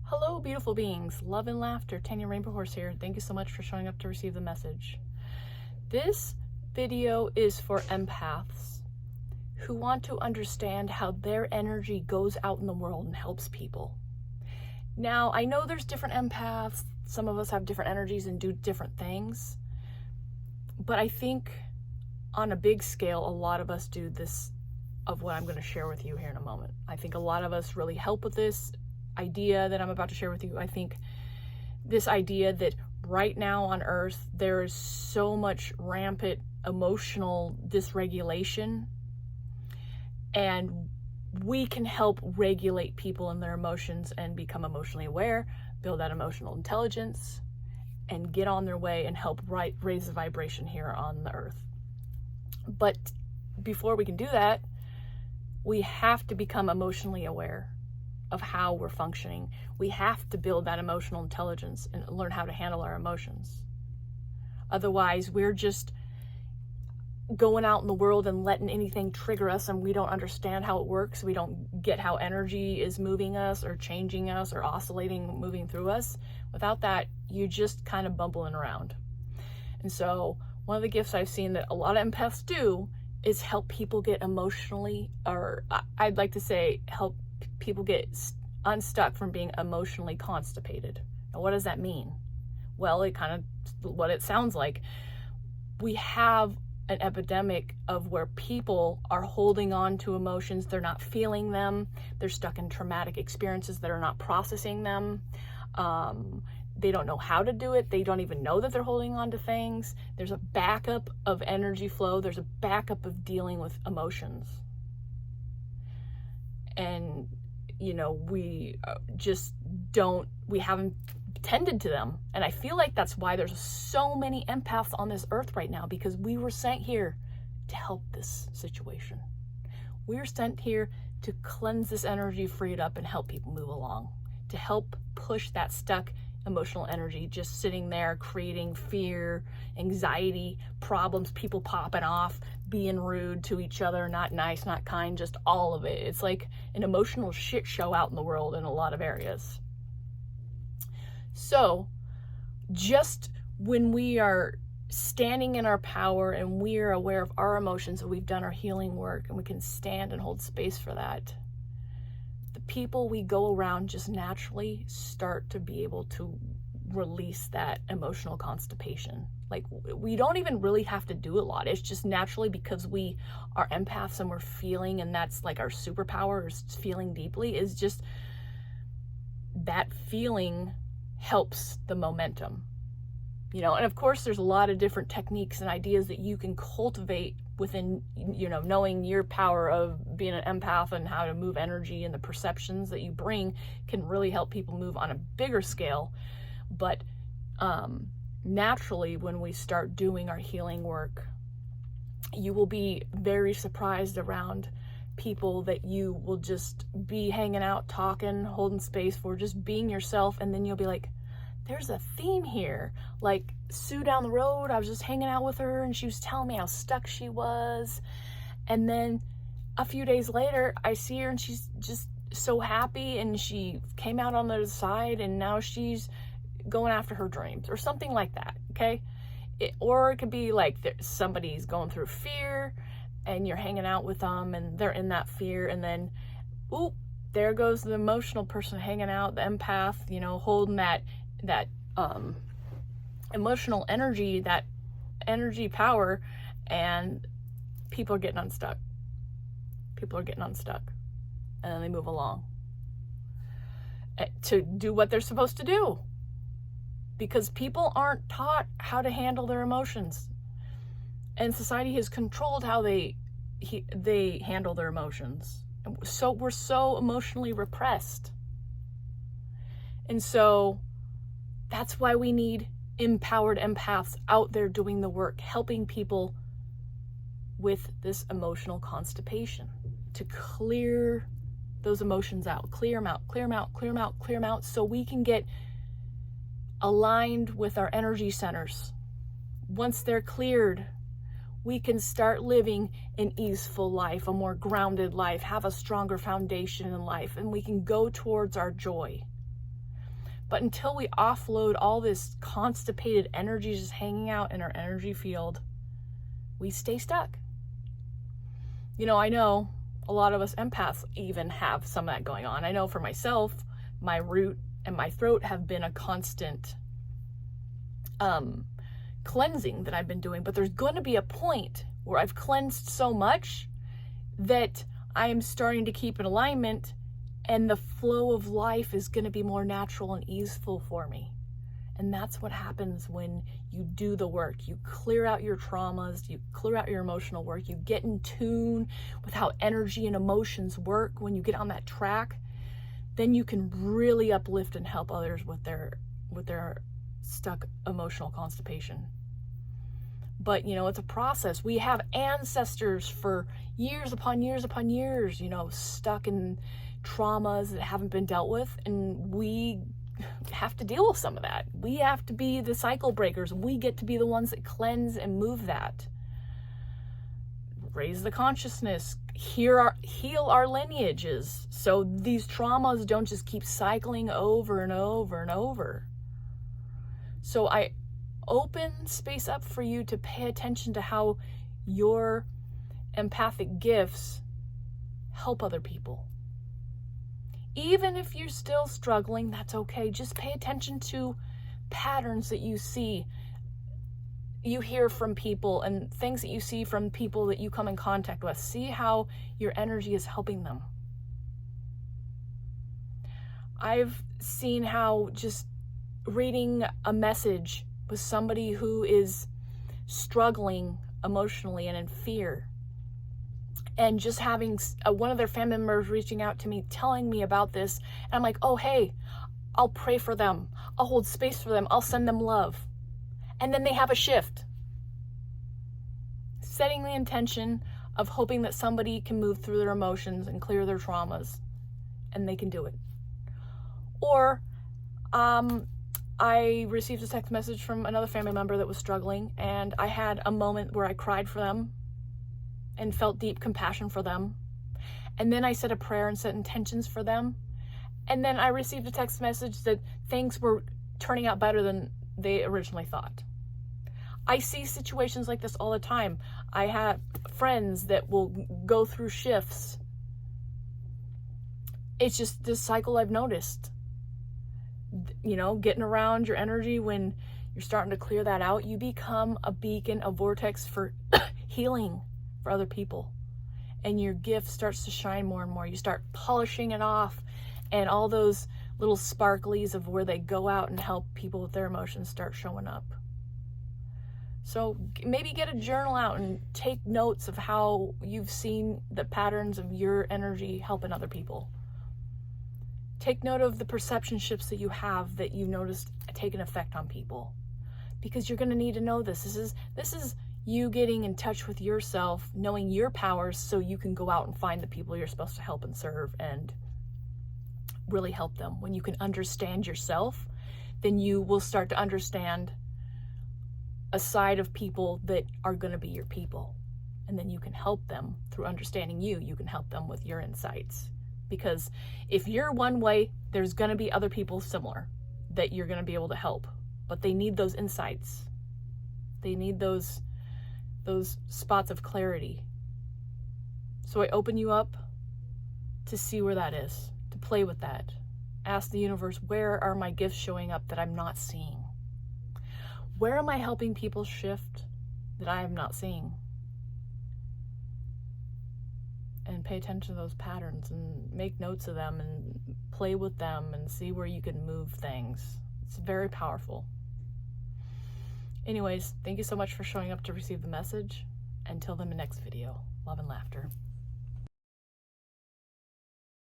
Hello, beautiful beings. Love and laughter. Tanya Rainbow Horse here. Thank you so much for showing up to receive the message. This video is for empaths who want to understand how their energy goes out in the world and helps people. Now, I know there's different empaths. Some of us have different energies and do different things. But I think on a big scale, a lot of us do this of what I'm going to share with you here in a moment. I think a lot of us really help with this idea that I'm about to share with you. I think this idea that right now on Earth, there is so much rampant emotional dysregulation, and we can help regulate people and their emotions and become emotionally aware, build that emotional intelligence, and get on their way and help raise the vibration here on the Earth. But before we can do that, we have to become emotionally aware of how we're functioning. We have to build that emotional intelligence and learn how to handle our emotions. Otherwise, we're just going out in the world and letting anything trigger us, and we don't understand how it works. We don't get how energy is moving us or changing us or oscillating, moving through us. Without that, you just kind of bumbling around. And so one of the gifts I've seen that a lot of empaths do is help people get emotionally, or I'd like to say help people get unstuck from being emotionally constipated. Now, what does that mean? Well, it kind of what it sounds like. We have an epidemic of where people are holding on to emotions. They're not feeling them. They're stuck in traumatic experiences that are not processing them. They don't know how to do it. They don't even know that they're holding on to things. There's a backup of energy flow. There's a backup of dealing with emotions. And, you know, we haven't tended to them. And I feel like that's why there's so many empaths on this earth right now, because we were sent here to help this situation. We were sent here to cleanse this energy, free it up, and help people move along, to help push that stuck emotional energy just sitting there, creating fear, anxiety, problems, people popping off, being rude to each other, not nice, not kind, just all of it. It's like an emotional shit show out in the world in a lot of areas. So just when we are standing in our power and we are aware of our emotions and we've done our healing work and we can stand and hold space for that, the people we go around just naturally start to be able to release that emotional constipation. Like, we don't even really have to do a lot. It's just naturally, because we are empaths and we're feeling, and that's like our superpower, is feeling deeply, is just that feeling helps the momentum, you know. And of course, there's a lot of different techniques and ideas that you can cultivate within, you know, knowing your power of being an empath and how to move energy, and the perceptions that you bring can really help people move on a bigger scale. But naturally, when we start doing our healing work, you will be very surprised around people that you will just be hanging out, talking, holding space for, just being yourself. And then you'll be like, there's a theme here. Like Sue down the road, I was just hanging out with her and she was telling me how stuck she was. And then a few days later, I see her and she's just so happy, and she came out on the other side and now she's going after her dreams or something like that, okay? Or it could be like somebody's going through fear and you're hanging out with them and they're in that fear, and then, oop, there goes the emotional person hanging out, the empath, you know, holding that emotional energy, that energy power, and people are getting unstuck. People are getting unstuck, and then they move along to do what they're supposed to do, because people aren't taught how to handle their emotions, and society has controlled how they handle their emotions. So we're so emotionally repressed. And so that's why we need empowered empaths out there doing the work, helping people with this emotional constipation, to clear those emotions out, clear them out, clear them out, clear them out, clear them out, so we can get aligned with our energy centers. Once they're cleared, we can start living an easeful life, a more grounded life, have a stronger foundation in life, and we can go towards our joy. But until we offload all this constipated energy just hanging out in our energy field, we stay stuck. You know, I know a lot of us empaths even have some of that going on. I know for myself, my root and my throat have been a constant cleansing that I've been doing, but there's going to be a point where I've cleansed so much that I am starting to keep in alignment, and the flow of life is going to be more natural and easeful for me. And that's what happens when you do the work. You clear out your traumas, you clear out your emotional work, you get in tune with how energy and emotions work. When you get on that track, then you can really uplift and help others with their stuck emotional constipation. But, you know, it's a process. We have ancestors for years upon years upon years, you know, stuck in traumas that haven't been dealt with, and we have to deal with some of that. We have to be the cycle breakers. We get to be the ones that cleanse and move that. Raise the consciousness, heal our lineages, so these traumas don't just keep cycling over and over and over. So I open space up for you to pay attention to how your empathic gifts help other people. Even if you're still struggling, that's okay. Just pay attention to patterns that you see, you hear from people, and things that you see from people that you come in contact with. See how your energy is helping them. I've seen how just reading a message with somebody who is struggling emotionally and in fear, and just having one of their family members reaching out to me, telling me about this, and I'm like, oh, hey, I'll pray for them. I'll hold space for them. I'll send them love. And then they have a shift. Setting the intention of hoping that somebody can move through their emotions and clear their traumas, and they can do it. Or I received a text message from another family member that was struggling, and I had a moment where I cried for them and felt deep compassion for them. And then I said a prayer and set intentions for them. And then I received a text message that things were turning out better than they originally thought. I see situations like this all the time. I have friends that will go through shifts. It's just this cycle I've noticed. You know, getting around your energy, when you're starting to clear that out, you become a beacon, a vortex for healing for other people. And your gift starts to shine more and more. You start polishing it off, and all those little sparklies of where they go out and help people with their emotions start showing up. So maybe get a journal out and take notes of how you've seen the patterns of your energy helping other people. Take note of the perception shifts that you have that you noticed take an effect on people, because you're going to need to know this. This is you getting in touch with yourself, knowing your powers, so you can go out and find the people you're supposed to help and serve and really help them. When you can understand yourself, then you will start to understand a side of people that are going to be your people. And then you can help them through understanding you. You can help them with your insights. Because if you're one way, there's going to be other people similar that you're going to be able to help. But they need those insights. They need those spots of clarity. So I open you up to see where that is, to play with that. Ask the universe, where are my gifts showing up that I'm not seeing? Where am I helping people shift that I am not seeing? And pay attention to those patterns and make notes of them and play with them and see where you can move things. It's very powerful. Anyways, thank you so much for showing up to receive the message. Until the next video, love and laughter.